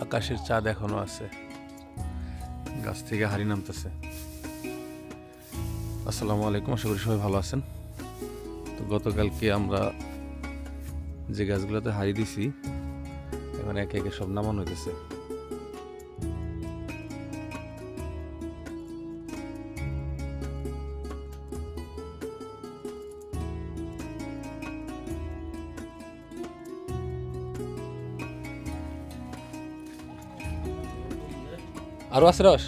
আকাশের চাঁদ এখনো আছে, গাছ থেকে হাড়ি নামতেছে। আসসালামু আলাইকুম, আশা করি সবাই ভালো আছেন। তো গতকালকে আমরা যে গাছগুলোতে হাড়ি দিছি এখন একে একে সব নামানো হইতেছে। আরো আছে রস?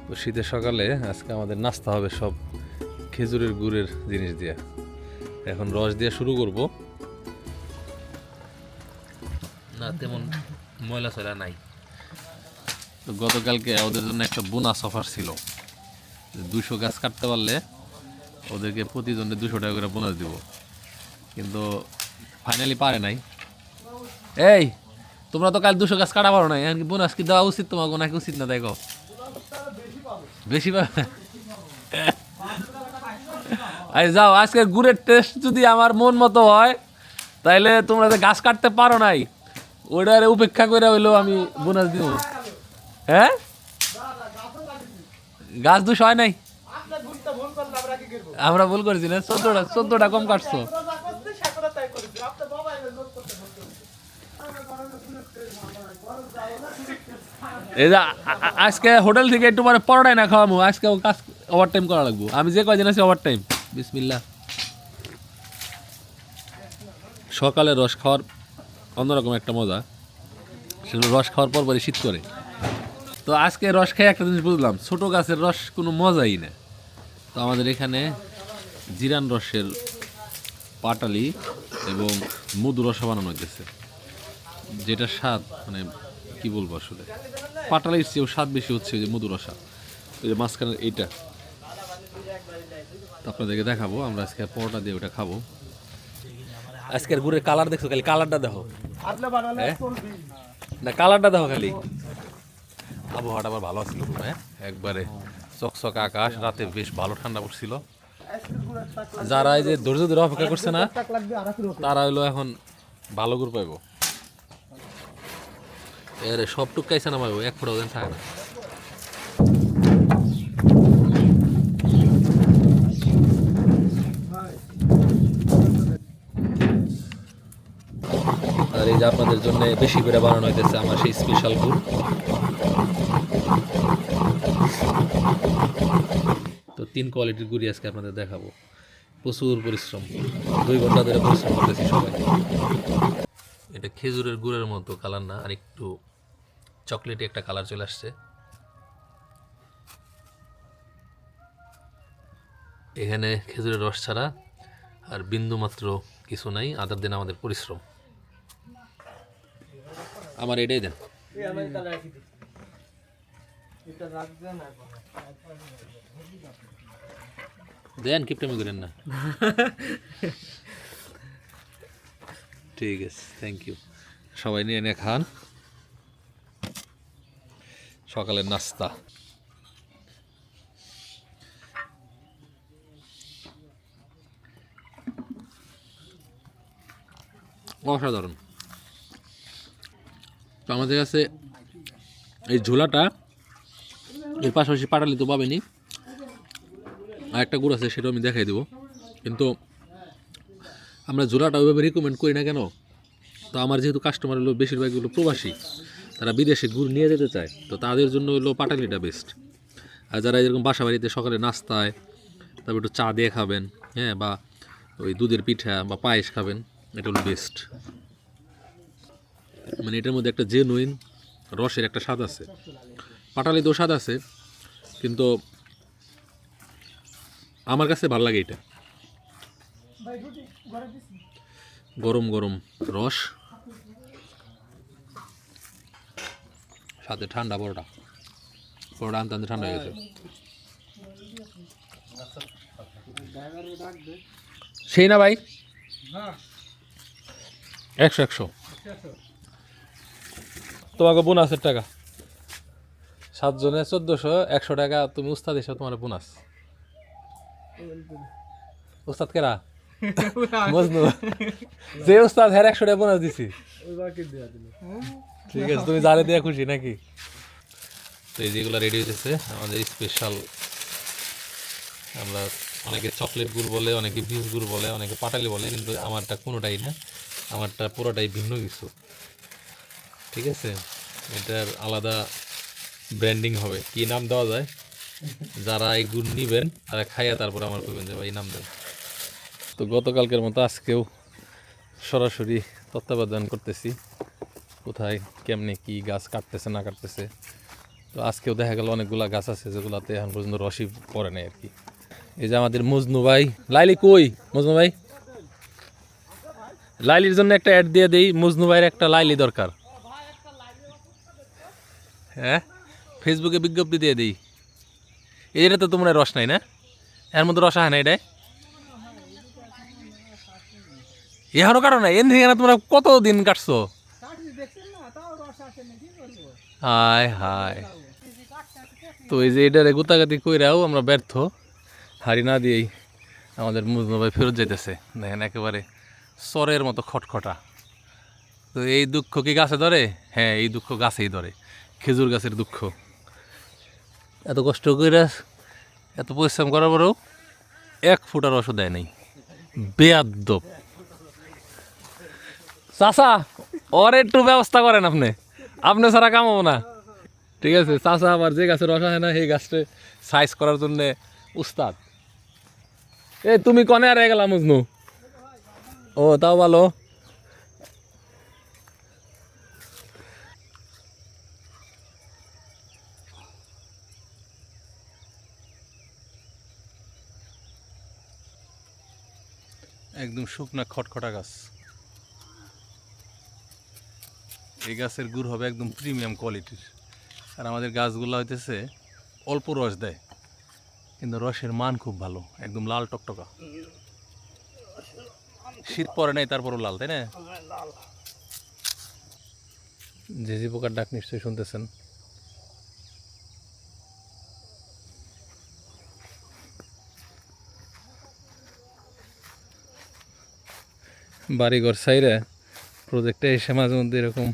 তো শীতের সকালে আজকে আমাদের নাস্তা হবে সব খেজুরের গুড়ের জিনিস দিয়ে। এখন রস দিয়ে শুরু করব। না তেমন ময়লা চলা নাই। তো গতকালকে ওদের জন্য একটা বোনাস অফার ছিল, 200 গাছ কাটতে পারলে ওদেরকে প্রতিজনে 200 টাকা করে বোনাস দিব, কিন্তু ফাইনালি পারে নাই। এই তোমরা তো কাল 200 গাছ কাটা পারো নাই, এখন কি বোনাস কি দেওয়া উচিত তোমাকে নাকি উচিত না? দেখো বেশি পাবে। আরে যাও, আজকে গুড়ের টেস্ট যদি আমার মন মতো হয় তাইলে তোমরা যে গাছ কাটতে পারো নাই ওইটার উপেক্ষা করে হইলেও আমি বোনাস দিব। হ্যাঁ, গাছ 200 হয় নাই, আমরা ভুল করেছি না? 14টা কম কাটছো। এই যে আজকে হোটেল থেকে একটু পরে পরোটাই না খাওয়াবো, আজকে কাজ ওভার টাইম করা লাগবো। আমি যে কয়দিন আছি ওভার টাইম। বিসমিল্লাহ। সকালে রস খাওয়ার অন্যরকম একটা মজা, সেগুলো রস খাওয়ার পর পরে শীত করে। তো আজকে রস খেয়ে একটা জিনিস বুঝলাম, ছোট গাছের রস কোনো মজাই না। তো আমাদের এখানে জিরান রসের পাটালি এবং মধু রসা বানানো হইতেছে, যেটা স্বাদ মানে কি বলবো আসলে, পাটালির চেয়েও স্বাদ বেশি হচ্ছে যে মধু রসা। ওই যে মাঝখানের এইটা আপনাদেরকে দেখাবো। আমরা আজকে পরোটা দিয়ে ওটা খাবো। আজকের গুড়ের কালার দেখছো? খালি কালারটা দেখো না, কালারটা দেখো খালি। আবহাওয়াটা আবার ভালো ছিল, হ্যাঁ একবারে চকচকে আকাশ, রাতে বেশ ভালো ঠান্ডা পড়ছিল। যারা এই যে ধৈর্য ধরে অপেক্ষা করছে না তারা হইলো এখন ভালো গুড় পাইব। এর সব টুকাইছে না পাইব, এক ফোঁটা ওদের থাকে না। আর এই যে আপনাদের জন্য বেশি করে বানানো হইতেছে আমার সেই স্পেশাল গুড়। তো 3 কোয়ালিটির গুড়ি আজকে আপনাদের দেখাবো। প্রচুর পরিশ্রম, 2 ঘন্টা ধরে পরিশ্রম করতেছি সবাই। এটা খেজুরের গুড়ের মতো কালার না, আর একটু চকলেটি একটা কালার চলে আসছে। এখানে খেজুরের রস ছাড়া আর বিন্দু মাত্র কিছু নাই, আদার দিন আমাদের পরিশ্রম। আমার এটাই দেন। দেন, কিপটামি করেন না। ঠিক আছে, থ্যাংক ইউ। সবাই নিয়ে এনে খান সকালের নাস্তা। অসাধারণ। তো আমাদের কাছে এই ঝোলাটা, এর পাশাপাশি পাটালি তো পাবেনি, আর একটা গুড় আছে সেটা আমি দেখাই দেবো। কিন্তু আমরা ঝোলাটা ওইভাবে রিকমেন্ড করি না কেন, তো আমার যেহেতু কাস্টমার হলো বেশিরভাগ হলো প্রবাসী, তারা বিদেশে গুড় নিয়ে যেতে চায়, তো তাদের জন্য হলো পাটালিটা বেস্ট। আর যারা এরকম বাসা বাড়িতে সকালে নাস্তায় তারপর একটু চা দিয়ে খাবেন, হ্যাঁ, বা ওই দুধের পিঠা বা পায়েস খাবেন, এটা হলো বেস্ট। মানে এটার মধ্যে একটা জেনুইন রসের একটা স্বাদ আছে। পাটালিতেও স্বাদ আছে, কিন্তু আমার কাছে ভালো লাগে এটা। গরম গরম রস, সাথে ঠান্ডা পরোটা। পরোটা আনতে আনতে ঠান্ডা হয়ে গেছে। সেই না ভাই, 100 তোমাকে বোনাসের টাকা 7 জনে 1400, 100 টাকা তুমি উস্তাদ এসে তোমার বোনাস। ওস্তাদ কেরা মজনু যে ওস্তাদ হ্যাঁ 100 টাকা বোনাস দিছি ঠিক আছে তুমি জালে দেয়া খুশি নাকি তো এই যেগুলো রেডি হয়েছে আমাদের স্পেশাল আমরা অনেকে চকলেট গুড় বলে অনেকে বীজ গুড় বলে অনেকে পাটালি বলে কিন্তু আমারটা কোনোটাই না আমারটা পুরোটাই ভিন্ন কিছু ঠিক আছে এটার আলাদা ব্র্যান্ডিং হবে কি নাম দেওয়া যায় যারা এই গুড় নিবেন তারা খাইয়া তারপর আমার করবেন যে ভাই নাম দেন তো গতকালকের মতো আজকেও সরাসরি তত্ত্বাবধান করতেছি কোথায় কেমনে কি গাছ কাটতেছে না কাটতেছে তো আজকেও দেখা গেল অনেকগুলা গাছ আছে যেগুলাতে এখন পর্যন্ত রসই পড়ে নাই আর কি এই যে আমাদের মজনু ভাই লাইলি কই মজনু ভাই লাইলির জন্য একটা অ্যাড দিয়ে দেই মজনু ভাইয়ের একটা লাইলি দরকার হ্যাঁ ফেসবুকে বিজ্ঞপ্তি দিয়ে দিই এটা তো তোমার রস নাই না এর মধ্যে রস হয় না এটাই এখনো কাটো না এন থেকে তোমরা কত দিন কাটছো হায় হায় তো এই যে এটারে গুতাগাতি কইরাও আমরা ব্যর্থ হারি না দিয়েই আমাদের মজনু ভাই ফেরত যেতেছে দেখেন একেবারে সরের মতো খটখটা তো এই দুঃখ কি গাছে ধরে হ্যাঁ এই দুঃখ গাছেই ধরে খেজুর গাছের দুঃখ এত কষ্ট করে এত পরিশ্রম করার পরেও 1 ফুটার রসও দেয় নাই বেয়াদ্দপ চাচা ওর একটু ব্যবস্থা করেন আপনি আপনি ছাড়া কামাবো না ঠিক আছে চাচা আবার যে গাছের রস হয় না সেই গাছটা সাইজ করার জন্য উস্তাদ এ তুমি কনে আর গেলাম মজনু ও তাও ভালো একদম শুকনা খটখটা গাছ এই গাছের গুড় হবে একদম প্রিমিয়াম কোয়ালিটির আর আমাদের গাছগুলো হইতেছে অল্প রস দেয় কিন্তু রসের মান খুব ভালো একদম লাল টকটকা শীত পরে নাই তারপরও লাল তাই না ঝিঝি পোকার ডাক নিশ্চয়ই শুনতেছেন বাড়িঘর সাইরে প্রজেক্টে এসে মাঝে মধ্যে এরকম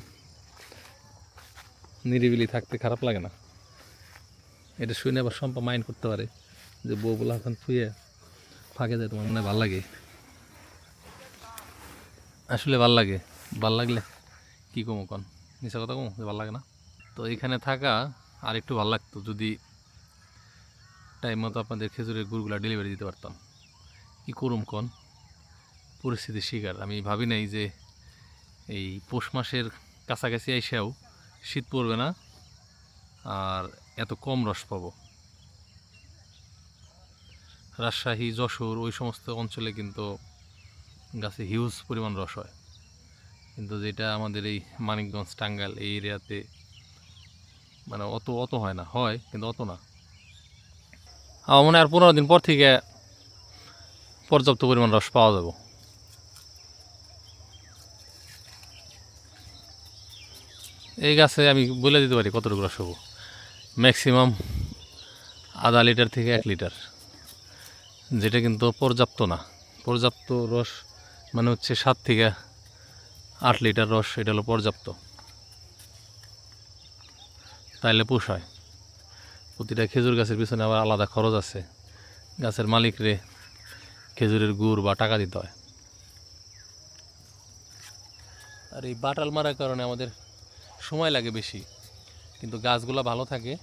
নিরিবিলি থাকতে খারাপ লাগে না এটা শুনে আবার সম্পা মাইন্ড করতে পারে যে বউগুলো এখন ফুয়ে ফাঁকে যায় তোমার মনে হয় ভাল লাগে আসলে ভাল লাগে ভাল লাগলে কী কমো কন নিশা কথা কমো যে ভাল লাগে না তো এখানে থাকা আর একটু ভাল লাগতো যদি টাইম মতো আপনাদের খেজুরের গুড়গুলা ডেলিভারি দিতে পারতাম কী করুম কন পরিস্থিতির শিকার আমি ভাবি নাই যে এই পৌষ মাসের কাছাকাছি আইসাও শীত পড়বে না আর এত কম রস পাবো রাজশাহী যশোর ওই সমস্ত অঞ্চলে কিন্তু গাছে হিউজ পরিমাণ রস হয় কিন্তু যেটা আমাদের এই মানিকগঞ্জ টাঙ্গাইল এই এরিয়াতে মানে অত হয় না হয় কিন্তু অত না আমার মনে হয় আর 15 দিন পর থেকে পর্যাপ্ত পরিমাণ রস পাওয়া যাবে এই গাছে আমি বলে দিতে পারি কতটুকু রস হবো ম্যাক্সিমাম আধা লিটার থেকে 1 লিটার যেটা কিন্তু পর্যাপ্ত না পর্যাপ্ত রস মানে হচ্ছে 7 থেকে 8 লিটার রস এটা হলো পর্যাপ্ত তাইলে পোষায় প্রতিটা খেজুর গাছের পিছনে আবার আলাদা খরচ আছে গাছের মালিকরে খেজুরের গুড় বা টাকা দিতে হয় আর এই বাটাল মারার কারণে আমাদের সময় লাগে বেশি কিন্তু গাছগুলো ভালো থাকে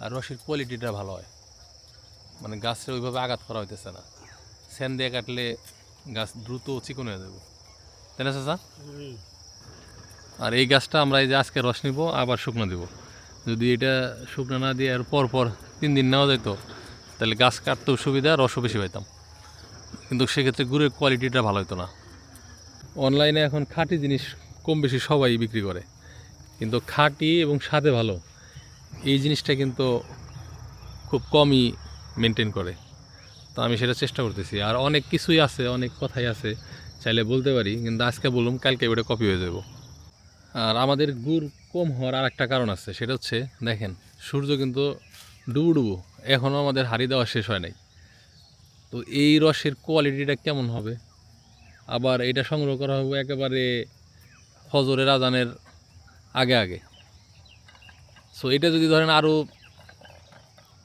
আর রসের কোয়ালিটিটা ভালো হয় মানে গাছের ওইভাবে আঘাত করা হইতেছে না স্যান দিয়ে কাটলে গাছ দ্রুত চিকন হয়ে যাবে তাই না চাচা আর এই গাছটা আমরা এই যে আজকে রস নিব আবার শুকনো দেব যদি এটা শুকনো না দিয়ে আর পর 3 দিন নেওয়া যেত তাহলে গাছ কাটতেও সুবিধা রসও বেশি পাইতাম কিন্তু সেক্ষেত্রে গুড়ের কোয়ালিটিটা ভালো হতো না অনলাইনে এখন খাঁটি জিনিস কম বেশি সবাই বিক্রি করে কিন্তু খাঁটি এবং স্বাদে ভালো এই জিনিসটা কিন্তু খুব কমই মেনটেন করে তো আমি সেটা চেষ্টা করতেছি আর অনেক কিছুই আছে অনেক কথাই আছে চাইলে বলতে পারি কিন্তু আজকে বললাম কালকে ওটা কপি হয়ে যাব আর আমাদের গুড় কম হওয়ার আর একটা কারণ আছে সেটা হচ্ছে দেখেন সূর্য কিন্তু ডুবু এখনও আমাদের হাঁড়ি দেওয়া শেষ হয় নাই তো এই রসের কোয়ালিটিটা কেমন হবে, আবার এটা সংগ্রহ করা হবে একেবারে ফজরের আজানের আগে আগে। সো এটা যদি ধরেন আরও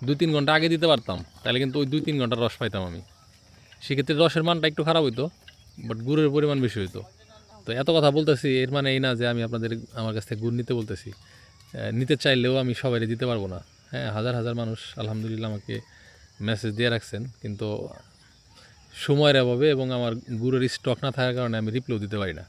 2-3 ঘন্টা আগে দিতে পারতাম তাহলে কিন্তু ওই 2-3 ঘন্টার রস পাইতাম আমি। সেক্ষেত্রে রসের মানটা একটু খারাপ হইতো, বাট গুড়ের পরিমাণ বেশি হইতো। তো এত কথা বলতেছি এর মানে এই না যে আমি আপনাদের আমার কাছ থেকে গুড় নিতে বলতেছি। নিতে চাইলেও আমি সবাইকে দিতে পারবো না। হ্যাঁ, হাজার হাজার মানুষ আলহামদুলিল্লাহ আমাকে মেসেজ দিয়ে রাখছেন, কিন্তু সময়ের অভাবে এবং আমার গুড়ের স্টক না থাকার কারণে আমি রিপ্লাইও দিতে পারি না।